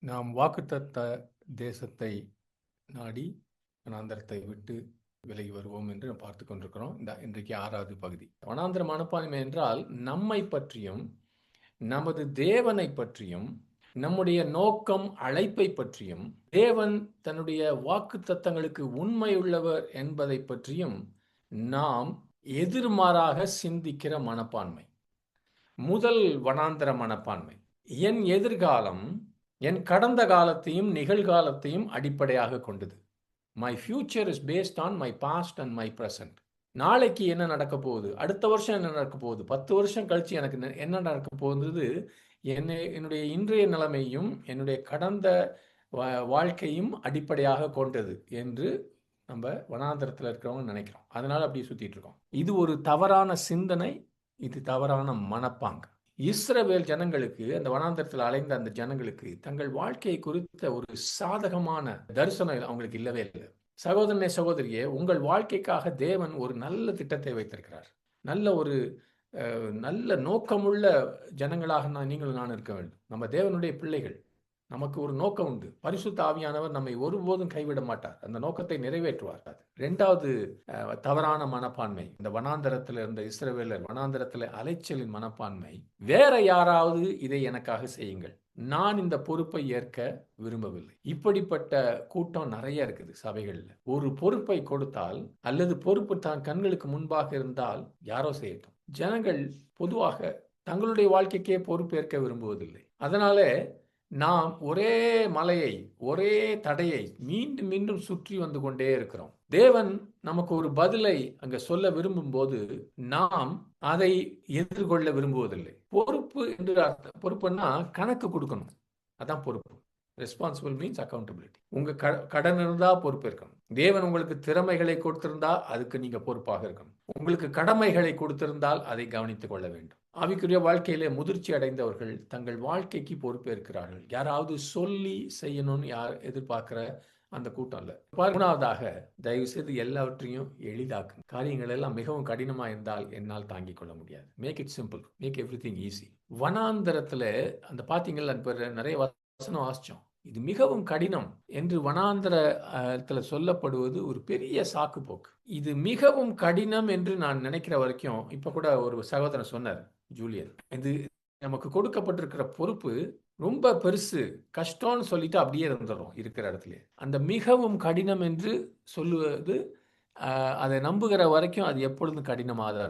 நாம் வாக்குத்தத்த தேசத்தை நாடி வனாந்தரத்தை விட்டு விலகி வருவோம் என்று பார்த்து கொண்டிருக்கிறோம். இன்றைக்கு 6வது பகுதி. வனாந்தர மனப்பான்மை என்றால் நம்மை பற்றியும் நமது தேவனை பற்றியும் நம்முடைய நோக்கம் அழைப்பை பற்றியும் தேவன் தன்னுடைய வாக்குத்தத்தங்களுக்கு உண்மையுள்ளவர் என்பதை பற்றியும் நாம் எதிர்மாறாக சிந்திக்கிற மனப்பான்மை. முதல் வனாந்தர மனப்பான்மை, என் எதிர்காலம் என் கடந்த காலத்தையும் நிகழ்காலத்தையும் அடிப்படையாக கொண்டது. My future is based on my past and my present. நாளைக்கு என்ன நடக்க போகுது, அடுத்த வருஷம் என்ன நடக்க போகுது, 10 வருஷம் கழிச்சு எனக்கு என்ன நடக்க போகுது, என்னுடைய இன்றைய நிலைமையும் என்னுடைய கடந்த வாழ்க்கையும் அடிப்படையாக கொண்டது என்று நம்ம வனாந்தரத்தில் இருக்கிறவங்க நினைக்கிறோம். அதனால அப்படியே சுத்திட்டு இருக்கோம். இது ஒரு தவறான சிந்தனை, இது தவறான மனப்பாங்கு. இஸ்ரவேல் ஜனங்களுக்கு, அந்த வனாந்தரத்தில் அலைந்த அந்த ஜனங்களுக்கு தங்கள் வாழ்க்கையை குறித்த ஒரு சாதகமான தரிசனம் அவங்களுக்கு இல்லவே இல்லை. சகோதரனே சகோதரியே, உங்கள் வாழ்க்கைக்காக தேவன் ஒரு நல்ல திட்டத்தை வைத்திருக்கிறார். நல்ல நோக்கமுள்ள ஜனங்களாக நீங்களும் நான் இருக்க வேண்டும். நம்ம தேவனுடைய பிள்ளைகள், நமக்கு ஒரு நோக்கம் உண்டு. பரிசுத்த ஆவியானவர் நம்மை ஒருபோதும் கைவிட மாட்டார், அந்த நோக்கத்தை நிறைவேற்றுவார். 2வது தவறான மனப்பான்மை, இந்த வனாந்தரத்தில் இருந்த இஸ்ரவேலர் வனாந்தரத்தில் அலைச்சலின் மனப்பான்மை, வேற யாராவது இதை எனக்காக செய்யுங்கள், நான் இந்த பொறுப்பை ஏற்க விரும்பவில்லை. இப்படிப்பட்ட கூட்டம் நிறைய இருக்குது சபைகளில். ஒரு பொறுப்பை கொடுத்தால் அல்லது பொறுப்பு தான் கண்களுக்கு முன்பாக இருந்தால் யாரோ செய்யட்டும். ஜனங்கள் பொதுவாக தங்களுடைய வாழ்க்கைக்கே பொறுப்பேற்க விரும்புவதில்லை. அதனால நாம் ஒரே மலையை, ஒரே தடையை மீண்டும் மீண்டும் சுற்றி வந்து கொண்டே இருக்கிறோம். தேவன் நமக்கு ஒரு பதிலை அங்க சொல்ல விரும்பும் போது நாம் அதை எதிர்கொள்ள விரும்புவதில்லை. பொறுப்பு என்று பொறுப்புன்னா கணக்கு கொடுக்கணும், அதான் பொறுப்பு. Responsible means accountability. உங்க கடன் இருந்தா பொறுப்பு இருக்கணும். தேவன் உங்களுக்கு திறமைகளை கொடுத்திருந்தா அதுக்கு நீங்க பொறுப்பாக இருக்கணும். உங்களுக்கு கடமைகளை கொடுத்திருந்தால் அதை கவனித்துக் கொள்ள வேண்டும். ஆவிக்குரிய வாழ்க்கையிலே முதிர்ச்சி அடைந்தவர்கள் தங்கள் வாழ்க்கைக்கு பொறுப்பேற்கிறார்கள். யாராவது சொல்லி செய்யணும்னு எதிர்பார்க்கிற அந்த கூட்டம் இல்ல. 3வதாக, தயவு செய்து எல்லாவற்றையும் எளிதாக்கும். காரியங்கள் எல்லாம் மிகவும் கடினமா இருந்தால் என்னால் தாங்கிக் கொள்ள முடியாது. Make it simple, make everything easy. வனாந்தரத்துல அந்த பாத்தீங்களா, நிறைய வசனம் வாசிச்சோம். இது மிகவும் கடினம் என்று வனாந்தரத்துல சொல்லப்படுவது ஒரு பெரிய சாக்கு போக்கு. இது மிகவும் கடினம் என்று நான் நினைக்கிற வரைக்கும், இப்ப கூட ஒரு சகோதரன் சொன்னார், ஜூலியன், இது நமக்கு கொடுக்கப்பட்டிருக்கிற பொறுப்பு ரொம்ப பெருசு, கஷ்டம்னு சொல்லிட்டு அப்படியே இருந்துடும் இருக்கிற இடத்துல. அந்த மிகவும் கடினம் என்று சொல்லுவது, அதை நம்புகிற வரைக்கும் அது எப்பொழுதும் கடினமாக தான்.